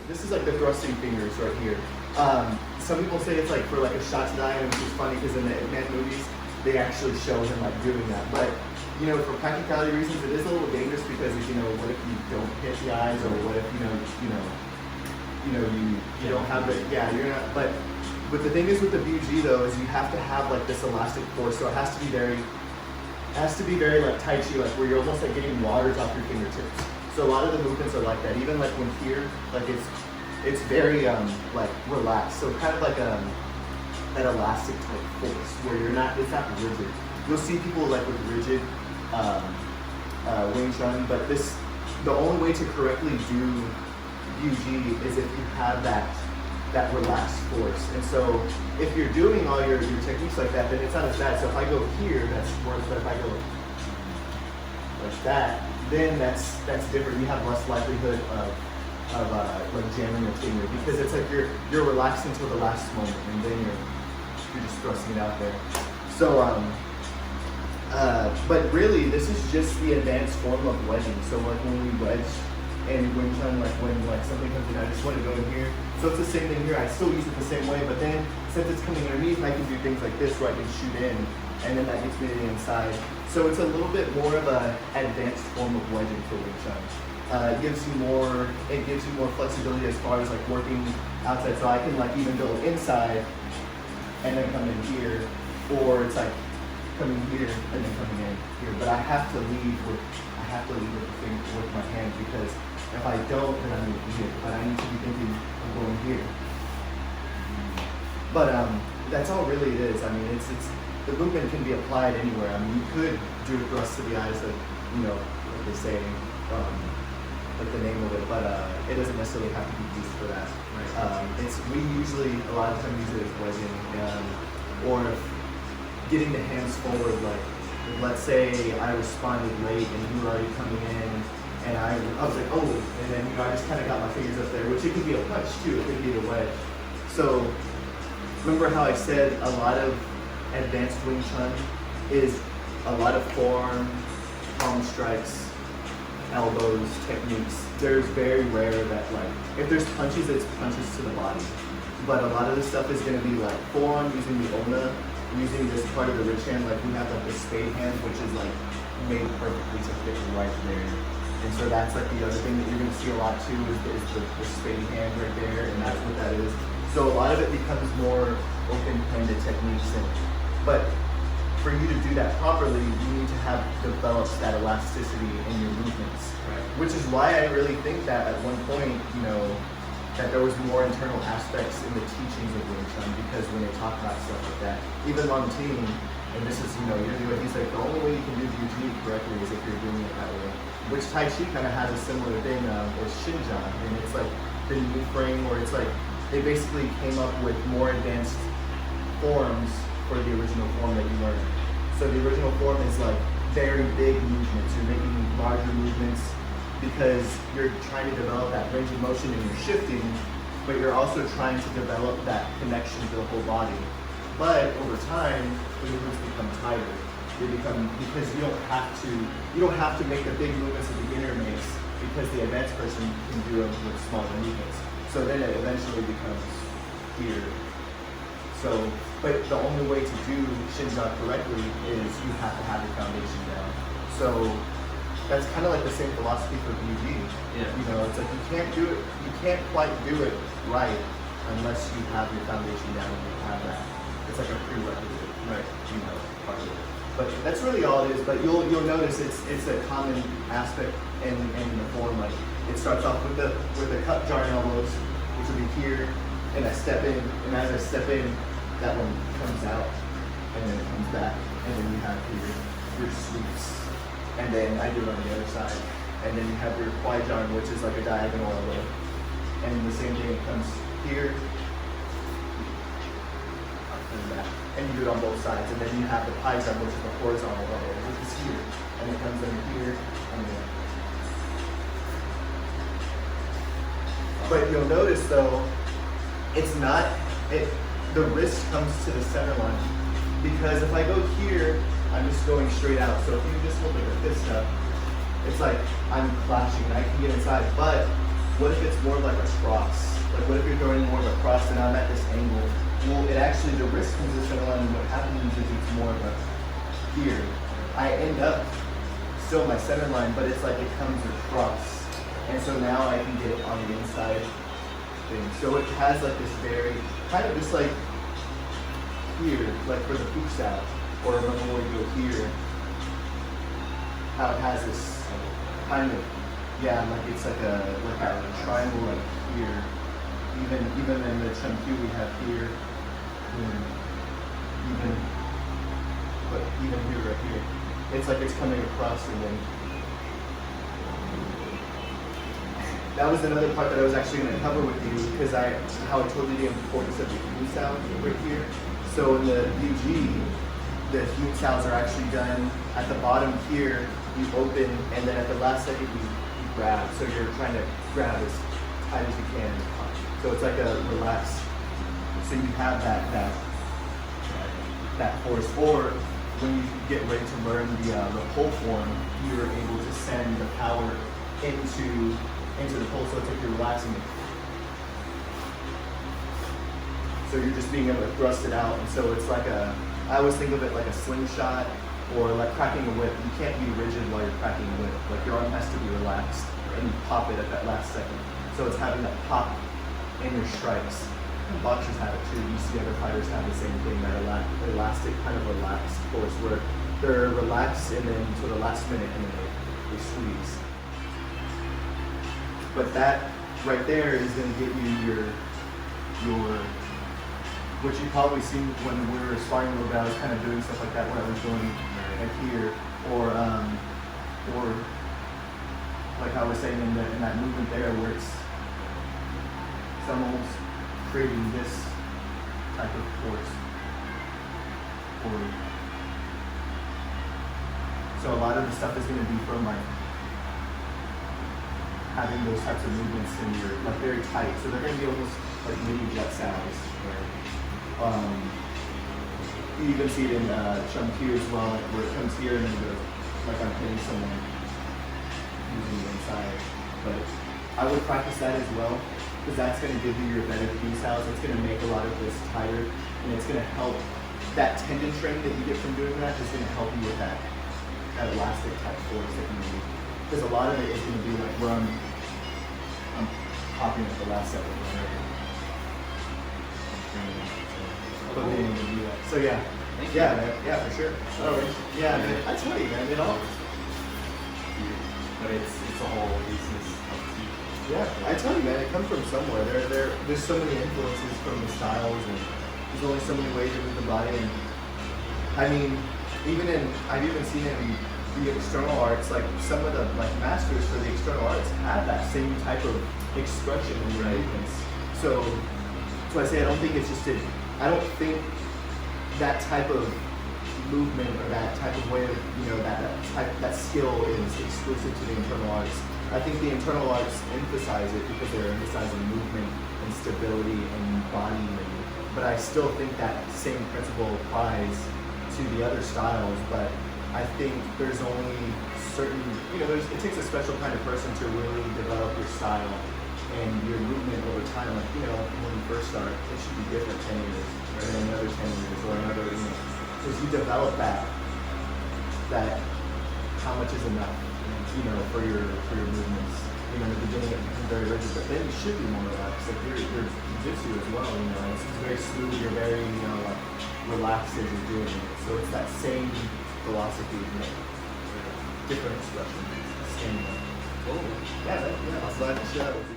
This is like the thrusting fingers right here. Some people say it's like for like a shot to die, and which is funny because in the Ant movies, they actually show him like doing that. But you know, for practicality reasons, it is a little dangerous because you know, what if you don't hit the eyes, or what if you don't have it? Yeah, you're not. But the thing is with the BG though is you have to have like this elastic force, so it has to be very like Tai Chi, like where you're almost like getting waters off your fingertips. So a lot of the movements are like that. Even like when here, like it's very like relaxed. So kind of like that elastic type force where it's not rigid. You'll see people like with rigid Wing Chun, but the only way to correctly do BG is if you have that relaxed force. And so if you're doing all your techniques like that, then it's not as bad. So if I go here, that's worse, but if I go like that, then that's different. You have less likelihood of like jamming your finger because it's like you're relaxing until the last moment, and then you're just thrusting it out there. So but really this is just the advanced form of wedging. So like when we wedge and Wing Chun, like when like something comes in, I just want to go in here. So it's the same thing here. I still use it the same way, but then since it's coming underneath, I can do things like this where I can shoot in, and then that gets me to the inside. So it's a little bit more of an advanced form of wedging for Wing Chun. It gives you more flexibility as far as like working outside. So I can like even go inside and then come in here, or it's like coming here and then coming in here. But I have to lead with with my hand, because if I don't, then I'm going to eat it. But I need to be thinking of going here. But that's all really it is. I mean, it's the movement can be applied anywhere. I mean, you could do a thrust to the eyes, like like they say, like the name of it, but it doesn't necessarily have to be used for that. Right. We usually a lot of times use it as wedging, or getting the hands forward, like. Let's say I responded late and you were already coming in, and I was like, oh, and then I just kind of got my fingers up there, which it could be a punch too, it could be a wedge. So remember how I said a lot of advanced Wing Chun is a lot of forearm, palm strikes, elbows, techniques. There's very rare that like, if there's punches, it's punches to the body. But a lot of this stuff is going to be like forearm using the Ona, using this part of the rich hand, like we have like the spade hand, which is like made perfectly to fit right there. And so that's like the other thing that you're going to see a lot too is the spade hand right there, and that's what that is. So a lot of it becomes more open-handed techniques, but for you to do that properly, you need to have developed that elasticity in your movements, right? Which is why I really think that at one point, that there was more internal aspects in the teachings of Wing Chun, because when they talk about stuff like that, even on team, and this is, he's like, the only way you can do BG correctly is if you're doing it that way. Which Tai Chi kind of has a similar thing, or Shinjan, and it's like the new frame where it's like, they basically came up with more advanced forms for the original form that you learned. So the original form is like very big movements, you're making larger movements, because you're trying to develop that range of motion and you're shifting, but you're also trying to develop that connection to the whole body. But over time, the movements become tighter. Because you don't have to make the big movements the beginner makes, because the advanced person can do them with smaller movements. So then it eventually becomes here. So, but the only way to do Shinjan correctly is you have to have your foundation down. So that's kind of like the same philosophy for BG. Yeah. It's like you can't quite do it right unless you have your foundation down and you have that. It's like a prerequisite, right? Part of it. But that's really all it is. But you'll notice it's a common aspect in the form. Like it starts off with the cup jarring elbows, which will be here, and I step in, and as I step in, that one comes out, and then it comes back, and then you have your sweeps. And then I do it on the other side. And then you have your quai jarn, which is like a diagonal elbow. And the same thing, it comes here, and back. And you do it on both sides. And then you have the pai jarn, which is the horizontal elbow, which is here. And it comes under here, and then. But you'll notice though, the wrist comes to the center line. Because if I go here, I'm just going straight out. So if you just hold like a fist up, It's like I'm clashing and I can get inside, but what if it's more like a cross? Like what if you're throwing more of a cross and I'm at this angle? Well, it actually, the wrist comes to center line, and what happens is it's more of a here. I end up still my center line, but it's like it comes across. And so now I can get it on the inside thing. So it has like this very, kind of just like here, like for the hoops out, or when we go here, how it has this kind of, yeah, like it's like a triangle like here. Even in the Chun we have here, but even here, right here, it's like it's coming across and then. That was another part that I was actually going to cover with you because how I told you the importance of the hume sound right here. So in the UG, the hume sounds are actually done at the bottom here. You open, and then at the last second you grab. So you're trying to grab as tight as you can. So it's like a relax. So you have that force. Or when you get ready to learn the pull form, you're able to send the power into the pull. So it's like you're relaxing it. So you're just being able to thrust it out. And so it's like I always think of it like a slingshot or like cracking a whip. You can't be rigid while you're cracking a whip. Like your arm has to be relaxed and you pop it at that last second. So it's having that pop in your strikes. And boxers have it too. You see other fighters have the same thing, that elastic, kind of relaxed force where they're relaxed and then to the last minute and then they squeeze. But that right there is going to give you your which you probably seen when we were sparring a little bit. I was kind of doing stuff like that where I was going like here, or like I was saying in that movement there where it's almost creating this type of force. So a lot of the stuff is going to be from like having those types of movements in your like very tight. So they're going to be almost like mini jet sounds. You even see it in Chun as well, like where it comes here and then it goes like I'm hitting someone using the inside. But I would practice that as well, because that's going to give you your better key sounds. It's going to make a lot of this tighter, and it's going to help that tendon training that you get from doing that is going to help you with that elastic type force that you need. Because a lot of it is going to be like where I'm popping at the last second. So yeah, man, for sure. Oh, yeah, man, I tell you, man, it all. But it's a whole business of teaching. Yeah, I tell you, man, it comes from somewhere. There's so many influences from the styles, and there's only so many ways to move the body. And I mean, I've even seen it in the external arts. Like some of the masters for the external arts have that same type of expression in their movements. So I say I don't think it's just I don't think that type of movement or that type of way of, that skill is exclusive to the internal arts. I think the internal arts emphasize it because they're emphasizing movement and stability and body. But I still think that same principle applies to the other styles. But I think there's only certain, it takes a special kind of person to really develop your style. And your movement over time, when you first start, it should be different 10 years, or another 10 years, or another, because you develop that how much is enough, for your movements. In the beginning it becomes very rigid, but then you should be more relaxed. Like your jiu-jitsu as well, it's very smooth, you're very, relaxed as you're doing it. So it's that same philosophy, different expression, same. Cool. Yeah, I'm glad to share that with you.